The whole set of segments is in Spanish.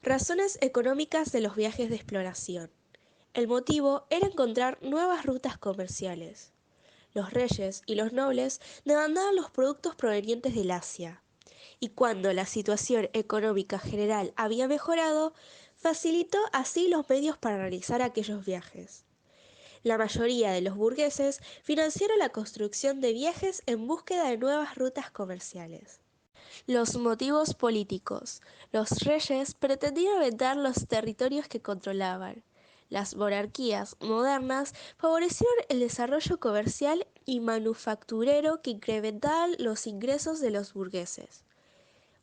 Razones económicas de los viajes de exploración. El motivo era encontrar nuevas rutas comerciales. Los reyes y los nobles demandaban los productos provenientes del Asia, y cuando la situación económica general había mejorado, facilitó así los medios para realizar aquellos viajes. La mayoría de los burgueses financiaron la construcción de viajes en búsqueda de nuevas rutas comerciales. Los motivos políticos. Los reyes pretendían aumentar los territorios que controlaban. Las monarquías modernas favorecieron el desarrollo comercial y manufacturero que incrementaban los ingresos de los burgueses.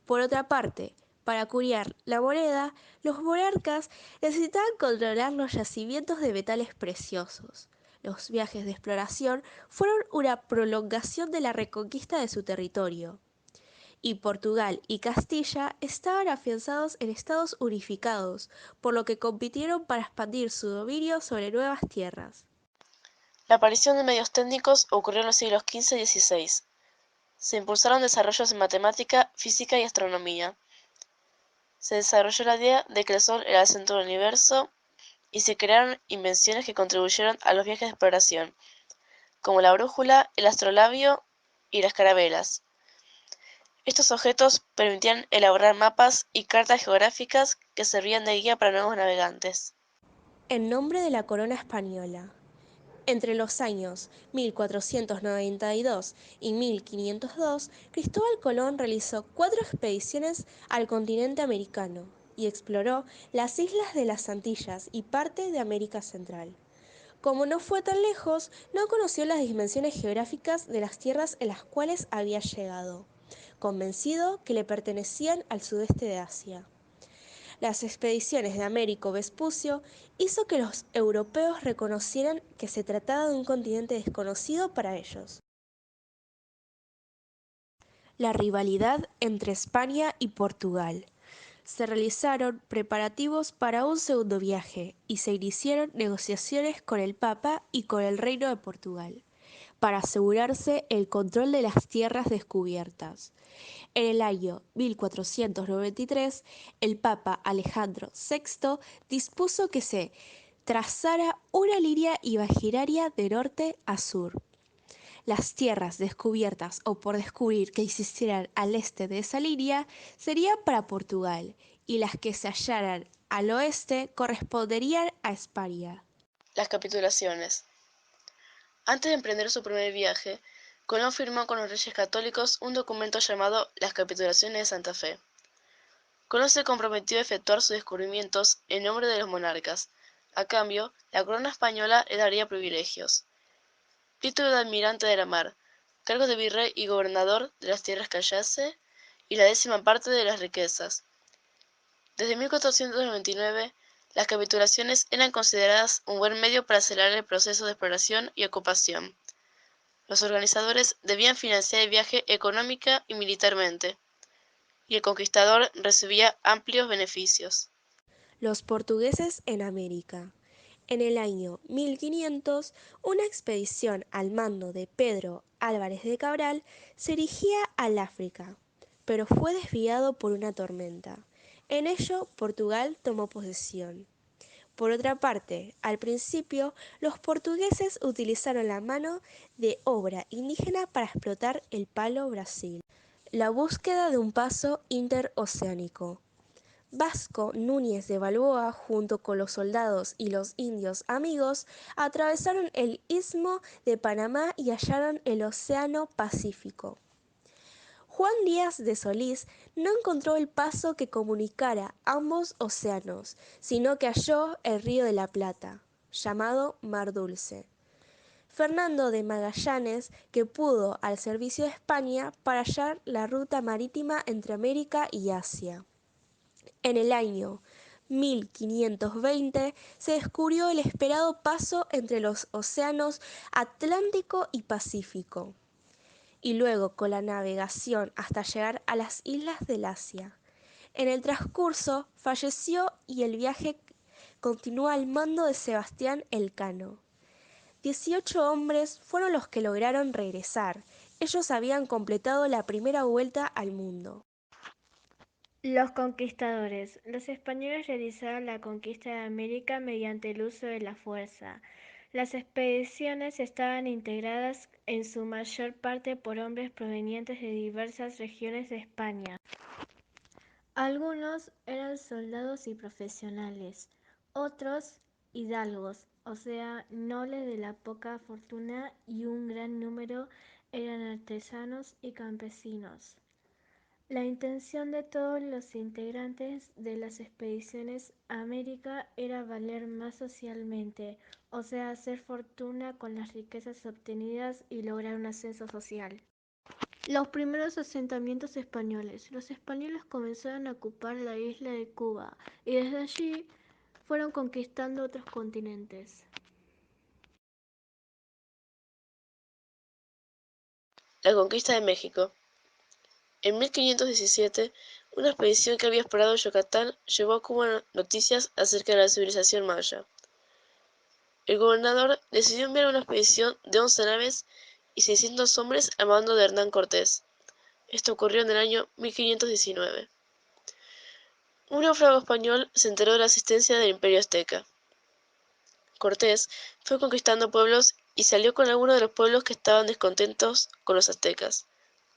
Por otra parte, para acuñar la moneda, los monarcas necesitaban controlar los yacimientos de metales preciosos. Los viajes de exploración fueron una prolongación de la reconquista de su territorio, y Portugal y Castilla estaban afianzados en estados unificados, por lo que compitieron para expandir su dominio sobre nuevas tierras. La aparición de medios técnicos ocurrió en los siglos XV y XVI. Se impulsaron desarrollos en matemática, física y astronomía. Se desarrolló la idea de que el Sol era el centro del universo y se crearon invenciones que contribuyeron a los viajes de exploración, como la brújula, el astrolabio y las carabelas. Estos objetos permitían elaborar mapas y cartas geográficas que servían de guía para nuevos navegantes. En nombre de la corona española. Entre los años 1492 y 1502, Cristóbal Colón realizó 4 expediciones al continente americano y exploró las islas de las Antillas y parte de América Central. Como no fue tan lejos, no conoció las dimensiones geográficas de las tierras en las cuales había llegado, convencido que le pertenecían al sudeste de Asia. Las expediciones de Américo Vespucio hizo que los europeos reconocieran que se trataba de un continente desconocido para ellos. La rivalidad entre España y Portugal. Se realizaron preparativos para un segundo viaje y se iniciaron negociaciones con el Papa y con el Reino de Portugal para asegurarse el control de las tierras descubiertas. En el año 1493, el Papa Alejandro VI dispuso que se trazara una línea imaginaria de norte a sur. Las tierras descubiertas o por descubrir que existieran al este de esa línea serían para Portugal y las que se hallaran al oeste corresponderían a España. Las capitulaciones. Antes de emprender su primer viaje, Colón firmó con los Reyes Católicos un documento llamado Las Capitulaciones de Santa Fe. Colón se comprometió a efectuar sus descubrimientos en nombre de los monarcas. A cambio, la corona española le daría privilegios: título de almirante de la mar, cargos de virrey y gobernador de las tierras que hallase, y la 10ª parte de las riquezas. Desde 1499, las capitulaciones eran consideradas un buen medio para acelerar el proceso de exploración y ocupación. Los organizadores debían financiar el viaje económica y militarmente, y el conquistador recibía amplios beneficios. Los portugueses en América. En el año 1500, una expedición al mando de Pedro Álvarez de Cabral se dirigía al África, pero fue desviado por una tormenta. En ello, Portugal tomó posesión. Por otra parte, al principio, los portugueses utilizaron la mano de obra indígena para explotar el Palo Brasil. La búsqueda de un paso interoceánico. Vasco Núñez de Balboa, junto con los soldados y los indios amigos, atravesaron el istmo de Panamá y hallaron el Océano Pacífico. Juan Díaz de Solís no encontró el paso que comunicara ambos océanos, sino que halló el río de la Plata, llamado Mar Dulce. Fernando de Magallanes, que pudo al servicio de España para hallar la ruta marítima entre América y Asia. En el año 1520 se descubrió el esperado paso entre los océanos Atlántico y Pacífico, y luego con la navegación hasta llegar a las islas del Asia. En el transcurso falleció y el viaje continuó al mando de Sebastián Elcano. 18 hombres fueron los que lograron regresar. Ellos habían completado la primera vuelta al mundo. Los conquistadores. Los españoles realizaron la conquista de América mediante el uso de la fuerza. Las expediciones estaban integradas en su mayor parte por hombres provenientes de diversas regiones de España. Algunos eran soldados y profesionales, otros hidalgos, o sea, nobles de la poca fortuna, y un gran número eran artesanos y campesinos. La intención de todos los integrantes de las expediciones a América era valer más socialmente, o sea, hacer fortuna con las riquezas obtenidas y lograr un ascenso social. Los primeros asentamientos españoles. Los españoles comenzaron a ocupar la isla de Cuba y desde allí fueron conquistando otros continentes. La conquista de México. En 1517, una expedición que había explorado Yucatán llevó a Cuba noticias acerca de la civilización maya. El gobernador decidió enviar una expedición de 11 naves y 600 hombres al mando de Hernán Cortés. Esto ocurrió en el año 1519. Un náufrago español se enteró de la existencia del Imperio Azteca. Cortés fue conquistando pueblos y se alió con algunos de los pueblos que estaban descontentos con los aztecas,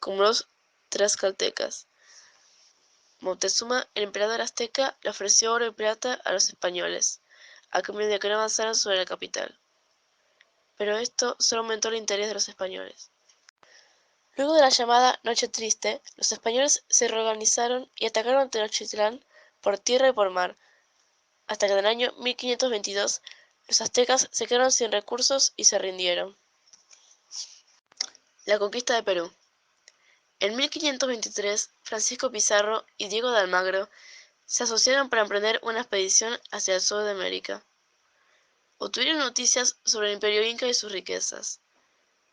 como los tlaxcaltecas. Moctezuma, el emperador azteca, le ofreció oro y plata a los españoles, a cambio de que no avanzaran sobre la capital. Pero esto solo aumentó el interés de los españoles. Luego de la llamada Noche Triste, los españoles se reorganizaron y atacaron Tenochtitlán por tierra y por mar, hasta que en el año 1522 los aztecas se quedaron sin recursos y se rindieron. La conquista de Perú. En 1523, Francisco Pizarro y Diego de Almagro se asociaron para emprender una expedición hacia el sur de América. Obtuvieron noticias sobre el Imperio Inca y sus riquezas.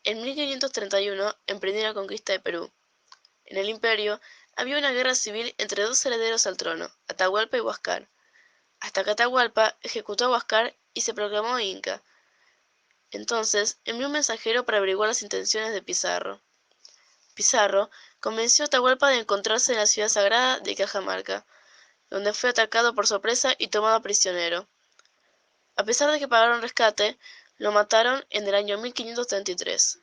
En 1531 emprendieron la conquista de Perú. En el imperio había una guerra civil entre dos herederos al trono, Atahualpa y Huáscar, hasta que Atahualpa ejecutó a Huáscar y se proclamó inca. Entonces envió un mensajero para averiguar las intenciones de Pizarro. Pizarro convenció a Atahualpa de encontrarse en la ciudad sagrada de Cajamarca, donde fue atacado por sorpresa y tomado prisionero. A pesar de que pagaron rescate, lo mataron en el año 1533.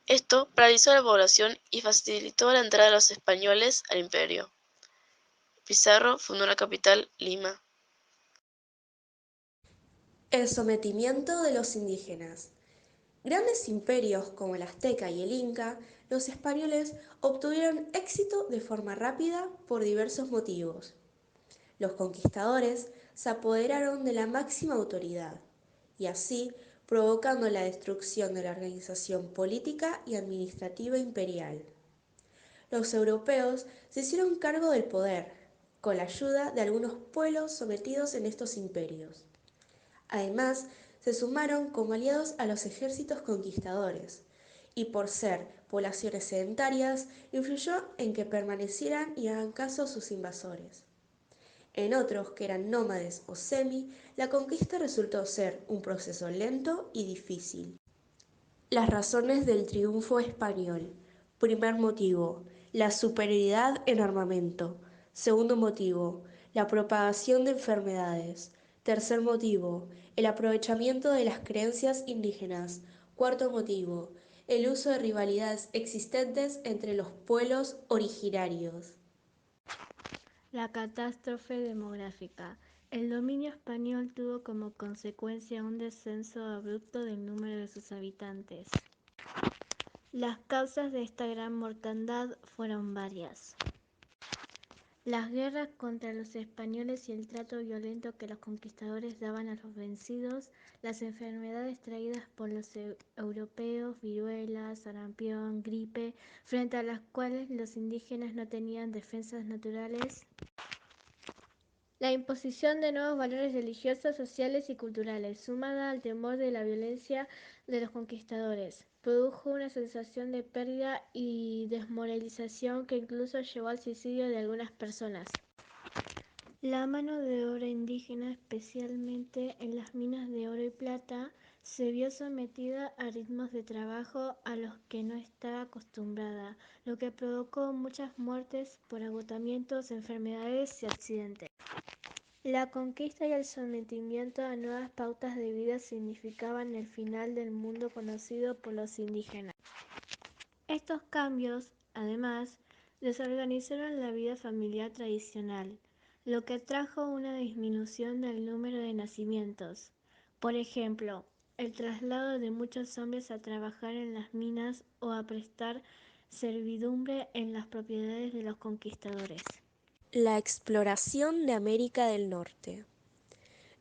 Esto paralizó a la población y facilitó la entrada de los españoles al imperio. Pizarro fundó la capital, Lima. El sometimiento de los indígenas. Grandes imperios como el azteca y el inca, los españoles obtuvieron éxito de forma rápida por diversos motivos. Los conquistadores se apoderaron de la máxima autoridad y así provocando la destrucción de la organización política y administrativa imperial. Los europeos se hicieron cargo del poder, con la ayuda de algunos pueblos sometidos en estos imperios. Además, se sumaron como aliados a los ejércitos conquistadores, y por ser poblaciones sedentarias, influyó en que permanecieran y hagan caso a sus invasores. En otros, que eran nómades o semi, la conquista resultó ser un proceso lento y difícil. Las razones del triunfo español. Primer motivo, la superioridad en armamento. Segundo motivo, la propagación de enfermedades. Tercer motivo, el aprovechamiento de las creencias indígenas. Cuarto motivo, el uso de rivalidades existentes entre los pueblos originarios. La catástrofe demográfica. El dominio español tuvo como consecuencia un descenso abrupto del número de sus habitantes. Las causas de esta gran mortandad fueron varias. Las guerras contra los españoles y el trato violento que los conquistadores daban a los vencidos, las enfermedades traídas por los europeos, viruela, sarampión, gripe, frente a las cuales los indígenas no tenían defensas naturales, la imposición de nuevos valores religiosos, sociales y culturales, sumada al temor de la violencia de los conquistadores, produjo una sensación de pérdida y desmoralización que incluso llevó al suicidio de algunas personas. La mano de obra indígena, especialmente en las minas de oro y plata, Se vio sometida a ritmos de trabajo a los que no estaba acostumbrada, lo que provocó muchas muertes por agotamientos, enfermedades y accidentes. La conquista y el sometimiento a nuevas pautas de vida significaban el final del mundo conocido por los indígenas. Estos cambios, además, desorganizaron la vida familiar tradicional, lo que trajo una disminución del número de nacimientos. Por ejemplo, el traslado de muchos hombres a trabajar en las minas o a prestar servidumbre en las propiedades de los conquistadores. La exploración de América del Norte.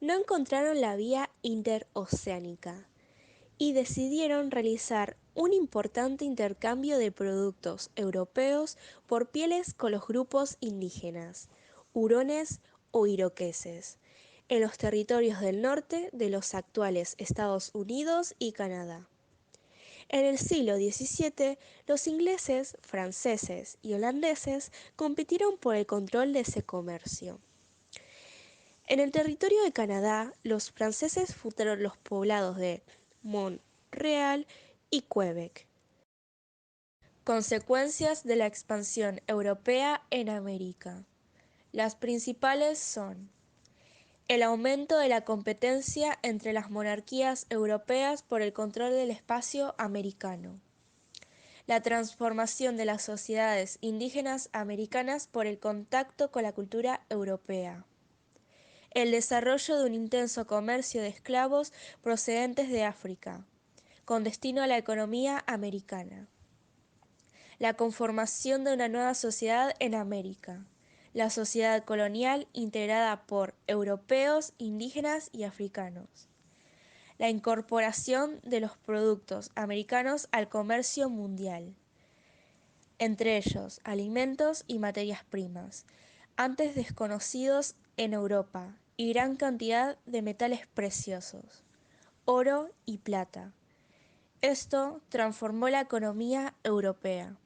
No encontraron la vía interoceánica y decidieron realizar un importante intercambio de productos europeos por pieles con los grupos indígenas, hurones o iroqueses, en los territorios del norte de los actuales Estados Unidos y Canadá. En el siglo XVII, los ingleses, franceses y holandeses compitieron por el control de ese comercio. En el territorio de Canadá, los franceses fundaron los poblados de Montreal y Quebec. Consecuencias de la expansión europea en América. Las principales son el aumento de la competencia entre las monarquías europeas por el control del espacio americano, la transformación de las sociedades indígenas americanas por el contacto con la cultura europea, el desarrollo de un intenso comercio de esclavos procedentes de África, con destino a la economía americana, la conformación de una nueva sociedad en América, la sociedad colonial integrada por europeos, indígenas y africanos, la incorporación de los productos americanos al comercio mundial, entre ellos alimentos y materias primas, antes desconocidos en Europa, y gran cantidad de metales preciosos, oro y plata. Esto transformó la economía europea.